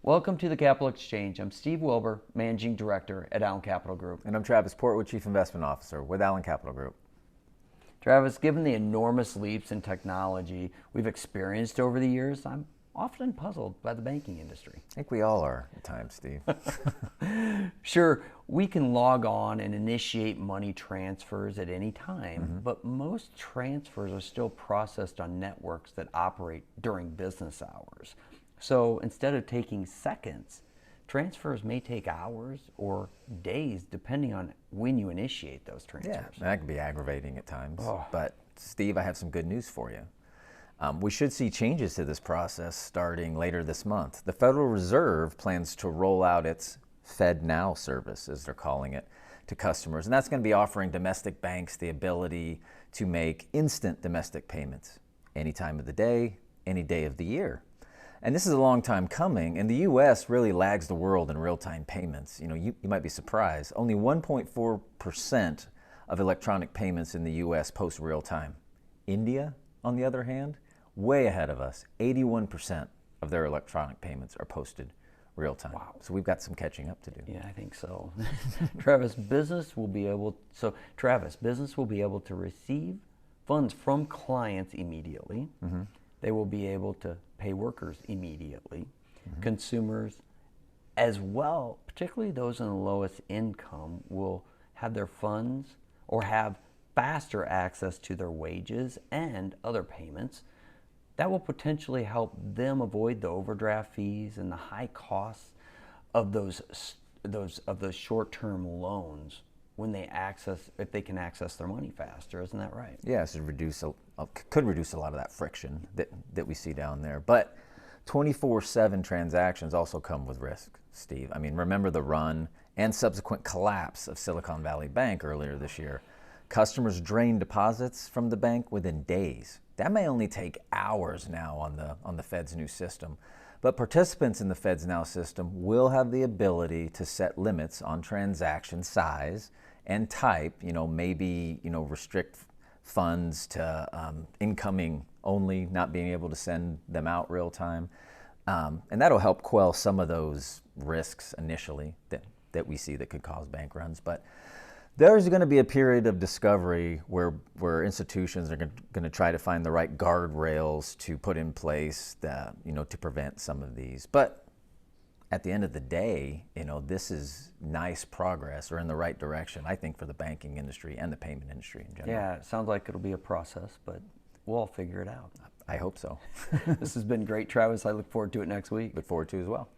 Welcome to the Capital Exchange. I'm Steve Wilbur, Managing Director at Allen Capital Group. And I'm Travis Portwood, Chief Investment Officer with Allen Capital Group. Travis, given the enormous leaps in technology we've experienced over the years, I'm often puzzled by the banking industry. I think we all are at times, Steve. Sure, we can log on and initiate money transfers at any time, but most transfers are still processed on networks that operate during business hours. So instead of taking seconds, transfers may take hours or days depending on when you initiate those transfers. Yeah, that can be aggravating at times. But Steve, I have some good news for you. We should see changes to this process starting later this month. The Federal Reserve plans to roll out its FedNow service, as they're calling it, to customers. And that's going to be offering domestic banks the ability to make instant domestic payments any time of the day, any day of the year. And this is a long time coming, and the U.S. really lags the world in real-time payments. You might be surprised. Only 1.4% of electronic payments in the U.S. post real-time. India, on the other hand, way ahead of us. 81% of their electronic payments are posted real-time. Wow. So we've got some catching up to do. Yeah, I think so. Travis, business will be able to receive funds from clients immediately. They will be able to pay workers immediately. Consumers as well, particularly those in the lowest income, will have their funds or have faster access to their wages and other payments. That will potentially help them avoid the overdraft fees and the high costs of those short-term loans if they can access their money faster. Isn't that right? Yes, it could reduce a lot of that friction that we see down there. But 24/7 transactions also come with risk, Steve. I mean, remember the run and subsequent collapse of Silicon Valley Bank earlier this year. Customers drained deposits from the bank within days. That may only take hours now on the Fed's new system. But participants in the Fed's Now system will have the ability to set limits on transaction size and type, maybe restrict funds to incoming only, not being able to send them out real time. And that'll help quell some of those risks initially that we see that could cause bank runs. But there's going to be a period of discovery where institutions are going to try to find the right guardrails to put in place to prevent some of these. But at the end of the day, this is nice progress or in the right direction, I think, for the banking industry and the payment industry in general. Yeah, it sounds like it'll be a process, but we'll all figure it out. I hope so. This has been great, Travis. I look forward to it next week. Look forward to it as well.